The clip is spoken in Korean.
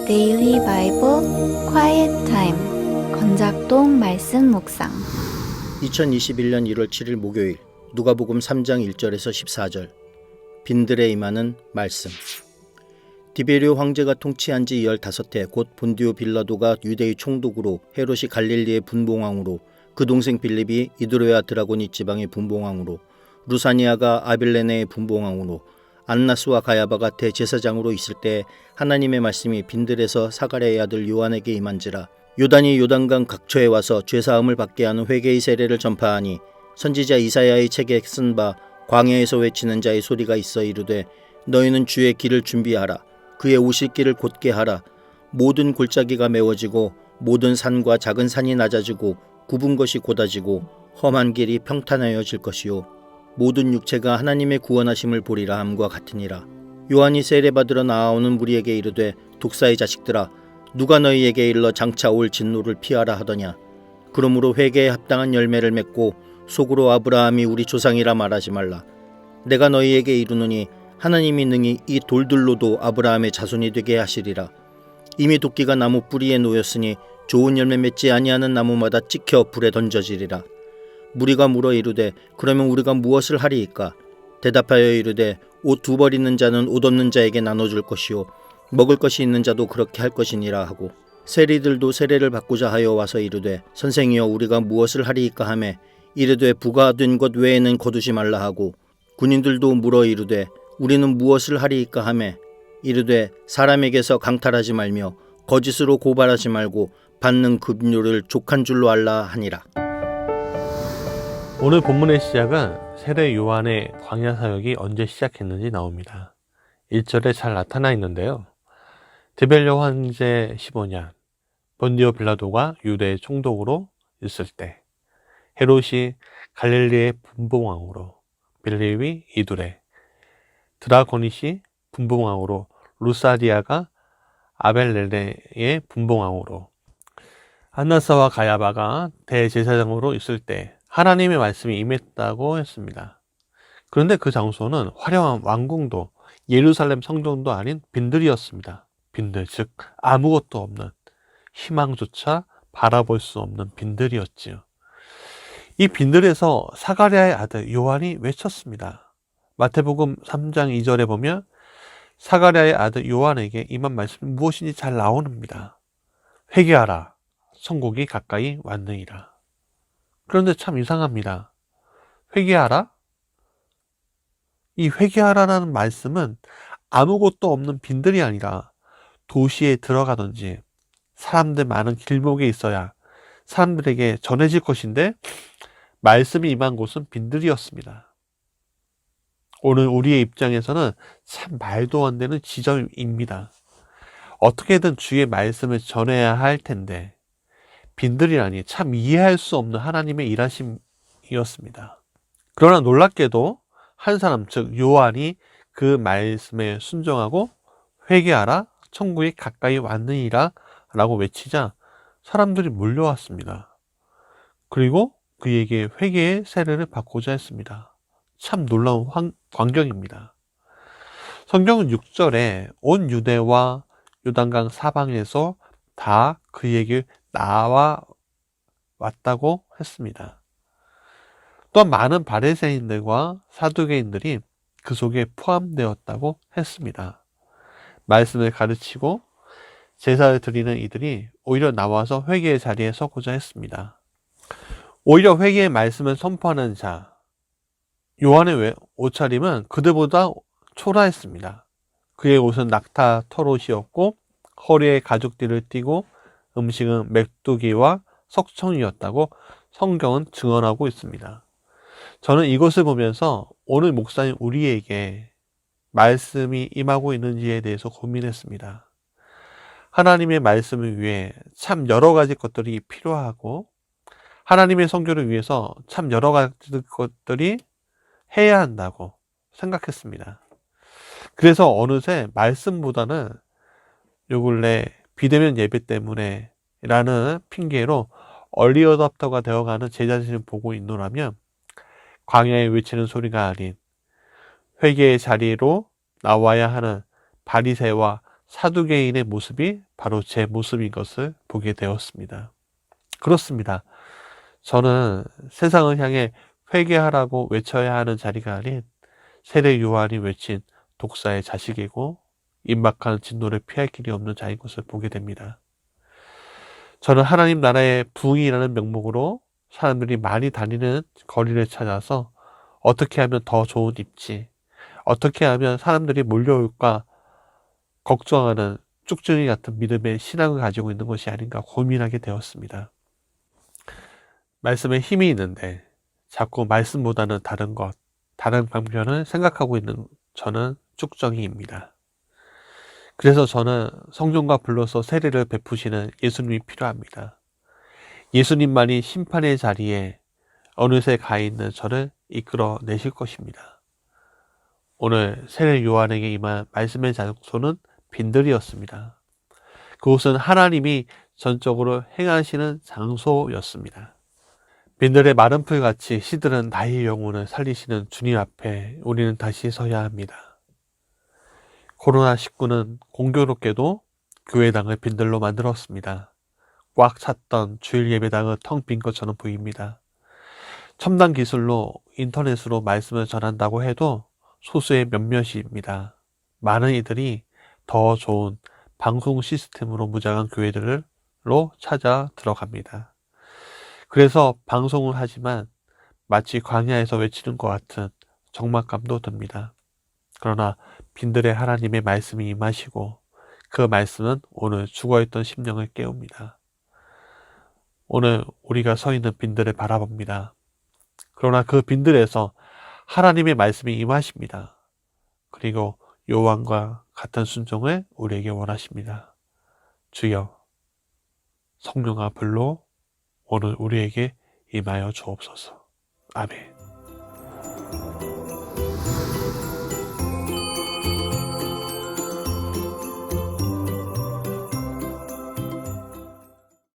데일리 바이블 quiet 타임 건작동 말씀 묵상 2021년 1월 7일 목요일 누가복음 3장 1절에서 14절 빈들에 임하는 말씀. 디베리오 황제가 통치한 지 15해 곧 본디오 빌라도가 유대의 총독으로 헤롯이 갈릴리의 분봉왕으로 그 동생 빌립이 이드로야 드라고니 지방의 분봉왕으로 루사니아가 아빌레네의 분봉왕으로 안나스와 가야바가 대제사장으로 있을 때 하나님의 말씀이 빈들에서 사가랴의 아들 요한에게 임한지라. 요단이 요단강 각처에 와서 죄사함을 받게 하는 회개의 세례를 전파하니 선지자 이사야의 책에 쓴 바 광야에서 외치는 자의 소리가 있어 이르되 너희는 주의 길을 준비하라. 그의 오실 길을 곧게 하라. 모든 골짜기가 메워지고 모든 산과 작은 산이 낮아지고 굽은 것이 곧아지고 험한 길이 평탄하여질 것이요 모든 육체가 하나님의 구원하심을 보리라 함과 같으니라. 요한이 세례받으러 나아오는 무리에게 이르되 독사의 자식들아 누가 너희에게 일러 장차 올 진노를 피하라 하더냐. 그러므로 회개에 합당한 열매를 맺고 속으로 아브라함이 우리 조상이라 말하지 말라. 내가 너희에게 이르노니 하나님이 능히 이 돌들로도 아브라함의 자손이 되게 하시리라. 이미 도끼가 나무 뿌리에 놓였으니 좋은 열매 맺지 아니하는 나무마다 찍혀 불에 던져지리라. 무리가 물어 이르되 그러면 우리가 무엇을 하리이까? 대답하여 이르되 옷 2벌 있는 자는 옷 없는 자에게 나눠줄 것이요 먹을 것이 있는 자도 그렇게 할 것이니라 하고 세리들도 세례를 받고자 하여 와서 이르되 선생이여 우리가 무엇을 하리이까 하매 이르되 부가 된 것 외에는 거두지 말라 하고 군인들도 물어 이르되 우리는 무엇을 하리이까 하매 이르되 사람에게서 강탈하지 말며 거짓으로 고발하지 말고 받는 급료를 족한 줄로 알라 하니라. 오늘 본문의 시작은 세례 요한의 광야 사역이 언제 시작했는지 나옵니다. 1절에 잘 나타나 있는데요. 디베리오 황제 15년 본디오 빌라도가 유대의 총독으로 있을 때 헤롯이 갈릴리의 분봉왕으로 빌립이 이두레 드라고니시 분봉왕으로 루사디아가 아벨레네의 분봉왕으로 안나스와 가야바가 대제사장으로 있을 때 하나님의 말씀이 임했다고 했습니다. 그런데 그 장소는 화려한 왕궁도 예루살렘 성전도 아닌 빈들이었습니다. 빈들, 즉 아무것도 없는 희망조차 바라볼 수 없는 빈들이었지요. 이 빈들에서 사가랴의 아들 요한이 외쳤습니다. 마태복음 3장 2절에 보면 사가랴의 아들 요한에게 임한 말씀이 무엇인지 잘 나옵니다. 회개하라, 천국이 가까이 왔느니라. 그런데 참 이상합니다. 회개하라? 이 회개하라라는 말씀은 아무것도 없는 빈들이 아니라 도시에 들어가든지 사람들 많은 길목에 있어야 사람들에게 전해질 것인데 말씀이 임한 곳은 빈들이었습니다. 오늘 우리의 입장에서는 참 말도 안 되는 지점입니다. 어떻게든 주의 말씀을 전해야 할 텐데 빈들이라니 참 이해할 수 없는 하나님의 일하심이었습니다. 그러나 놀랍게도 한 사람 즉 요한이 그 말씀에 순종하고 회개하라 천국이 가까이 왔느니라 라고 외치자 사람들이 몰려왔습니다. 그리고 그에게 회개의 세례를 받고자 했습니다. 참 놀라운 광경입니다. 성경은 6절에 온 유대와 요단강 사방에서 다 그에게 나와 왔다고 했습니다. 또한 많은 바리새인들과 사두개인들이 그 속에 포함되었다고 했습니다. 말씀을 가르치고 제사를 드리는 이들이 오히려 나와서 회개의 자리에 서고자 했습니다. 오히려 회개의 말씀을 선포하는 자, 요한의 옷차림은 그들보다 초라했습니다. 그의 옷은 낙타 털옷이었고 허리에 가죽띠를 띠고 음식은 메뚜기와 석청이었다고 성경은 증언하고 있습니다. 저는 이것을 보면서 오늘 목사님 우리에게 말씀이 임하고 있는지에 대해서 고민했습니다. 하나님의 말씀을 위해 참 여러 가지 것들이 필요하고 하나님의 선교를 위해서 참 여러 가지 것들이 해야 한다고 생각했습니다. 그래서 어느새 말씀보다는 요 근래 비대면 예배 때문에 라는 핑계로 얼리 어답터가 되어가는 제 자신을 보고 있노라면 광야에 외치는 소리가 아닌 회개의 자리로 나와야 하는 바리새와 사두개인의 모습이 바로 제 모습인 것을 보게 되었습니다. 그렇습니다. 저는 세상을 향해 회개하라고 외쳐야 하는 자리가 아닌 세례 요한이 외친 독사의 자식이고 임박한 진노를 피할 길이 없는 자인 것을 보게 됩니다. 저는 하나님 나라의 부흥이라는 명목으로 사람들이 많이 다니는 거리를 찾아서 어떻게 하면 더 좋은 입지, 어떻게 하면 사람들이 몰려올까 걱정하는 쭉증이 같은 믿음의 신앙을 가지고 있는 것이 아닌가 고민하게 되었습니다. 말씀에 힘이 있는데 자꾸 말씀보다는 다른 것, 다른 방편을 생각하고 있는 저는 쭉정이입니다. 그래서 저는 성령과 불러서 세례를 베푸시는 예수님이 필요합니다. 예수님만이 심판의 자리에 어느새 가 있는 저를 이끌어 내실 것입니다. 오늘 세례 요한에게 임한 말씀의 장소는 빈들이었습니다. 그곳은 하나님이 전적으로 행하시는 장소였습니다. 빈들의 마른 풀같이 시들은 나의 영혼을 살리시는 주님 앞에 우리는 다시 서야 합니다. 코로나19는 공교롭게도 교회당을 빈들로 만들었습니다. 꽉 찼던 주일 예배당은 텅 빈 것처럼 보입니다. 첨단 기술로 인터넷으로 말씀을 전한다고 해도 소수의 몇몇입니다. 많은 이들이 더 좋은 방송 시스템으로 무장한 교회들로 찾아 들어갑니다. 그래서 방송을 하지만 마치 광야에서 외치는 것 같은 적막감도 듭니다. 그러나 빈들의 하나님의 말씀이 임하시고 그 말씀은 오늘 죽어있던 심령을 깨웁니다. 오늘 우리가 서 있는 빈들을 바라봅니다. 그러나 그 빈들에서 하나님의 말씀이 임하십니다. 그리고 요한과 같은 순종을 우리에게 원하십니다. 주여, 성령아 불로 오늘 우리에게 임하여 주옵소서. 아멘.